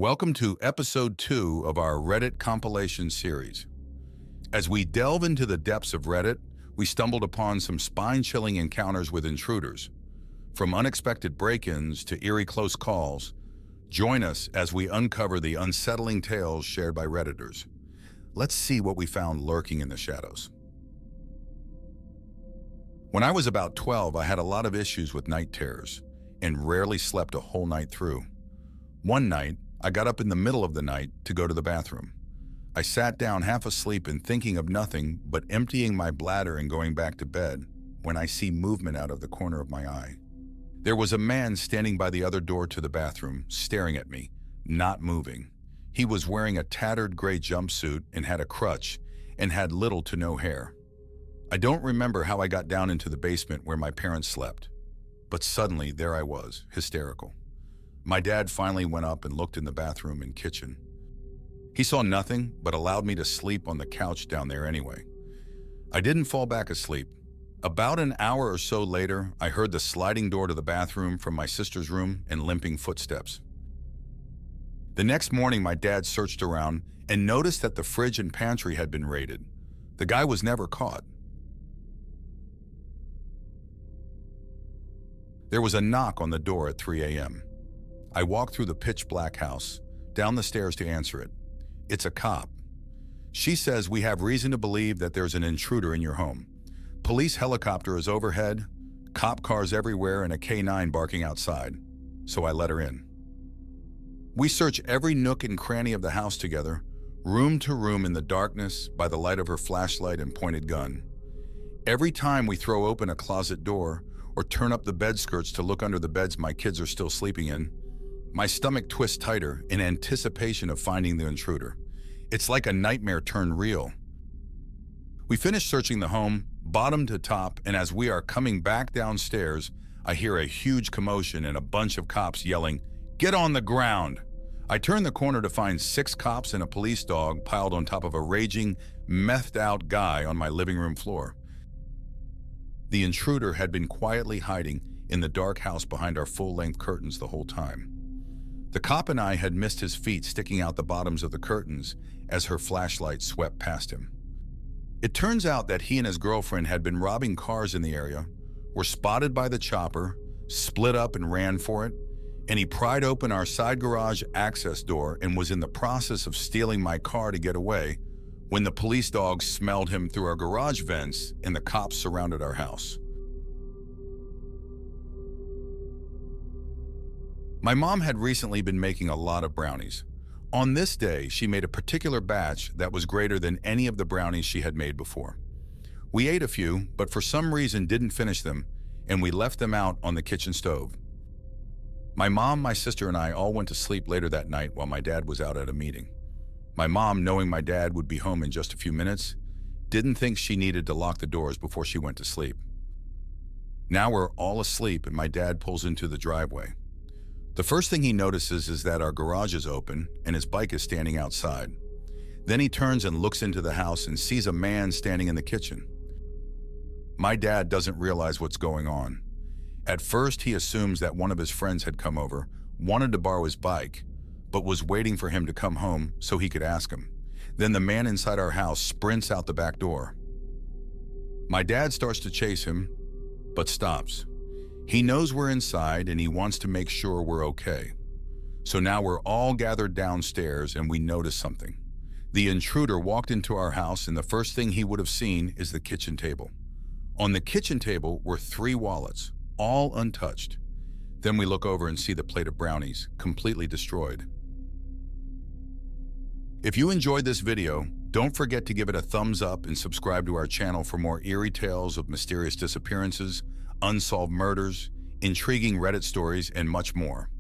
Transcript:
Welcome to episode 2 of our Reddit compilation series. As we delve into the depths of Reddit, we stumbled upon some spine-chilling encounters with intruders. From unexpected break-ins to eerie close calls, join us as we uncover the unsettling tales shared by Redditors. Let's see what we found lurking in the shadows. When I was about 12, I had a lot of issues with night terrors and rarely slept a whole night through. One night, I got up in the middle of the night to go to the bathroom. I sat down half asleep and thinking of nothing but emptying my bladder and going back to bed when I see movement out of the corner of my eye. There was a man standing by the other door to the bathroom, staring at me, not moving. He was wearing a tattered gray jumpsuit and had a crutch and had little to no hair. I don't remember how I got down into the basement where my parents slept, but suddenly there I was, hysterical. My dad finally went up and looked in the bathroom and kitchen. He saw nothing, but allowed me to sleep on the couch down there anyway. I didn't fall back asleep. About an hour or so later, I heard the sliding door to the bathroom from my sister's room and limping footsteps. The next morning, my dad searched around and noticed that the fridge and pantry had been raided. The guy was never caught. There was a knock on the door at 3 a.m. I walked through the pitch-black house, down the stairs to answer it. It's a cop. She says we have reason to believe that there's an intruder in your home. Police helicopter is overhead, cop cars everywhere, and a K9 barking outside. So I let her in. We search every nook and cranny of the house together, room to room in the darkness by the light of her flashlight and pointed gun. Every time we throw open a closet door or turn up the bed skirts to look under the beds my kids are still sleeping in, my stomach twists tighter in anticipation of finding the intruder. It's like a nightmare turned real. We finish searching the home, bottom to top, and as we are coming back downstairs, I hear a huge commotion and a bunch of cops yelling, "Get on the ground!" I turn the corner to find 6 cops and a police dog piled on top of a raging, methed-out guy on my living room floor. The intruder had been quietly hiding in the dark house behind our full-length curtains the whole time. The cop and I had missed his feet sticking out the bottoms of the curtains as her flashlight swept past him. It turns out that he and his girlfriend had been robbing cars in the area, were spotted by the chopper, split up and ran for it, and he pried open our side garage access door and was in the process of stealing my car to get away when the police dogs smelled him through our garage vents and the cops surrounded our house. My mom had recently been making a lot of brownies. On this day, she made a particular batch that was greater than any of the brownies she had made before. We ate a few, but for some reason didn't finish them, and we left them out on the kitchen stove. My mom, my sister, and I all went to sleep later that night while my dad was out at a meeting. My mom, knowing my dad would be home in just a few minutes, didn't think she needed to lock the doors before she went to sleep. Now we're all asleep and my dad pulls into the driveway. The first thing he notices is that our garage is open and his bike is standing outside. Then he turns and looks into the house and sees a man standing in the kitchen. My dad doesn't realize what's going on. At first, he assumes that one of his friends had come over, wanted to borrow his bike, but was waiting for him to come home so he could ask him. Then the man inside our house sprints out the back door. My dad starts to chase him, but stops. He knows we're inside and he wants to make sure we're okay. So now we're all gathered downstairs and we notice something. The intruder walked into our house and the first thing he would have seen is the kitchen table. On the kitchen table were 3 wallets, all untouched. Then we look over and see the plate of brownies, completely destroyed. If you enjoyed this video, don't forget to give it a thumbs up and subscribe to our channel for more eerie tales of mysterious disappearances, unsolved murders, intriguing Reddit stories, and much more.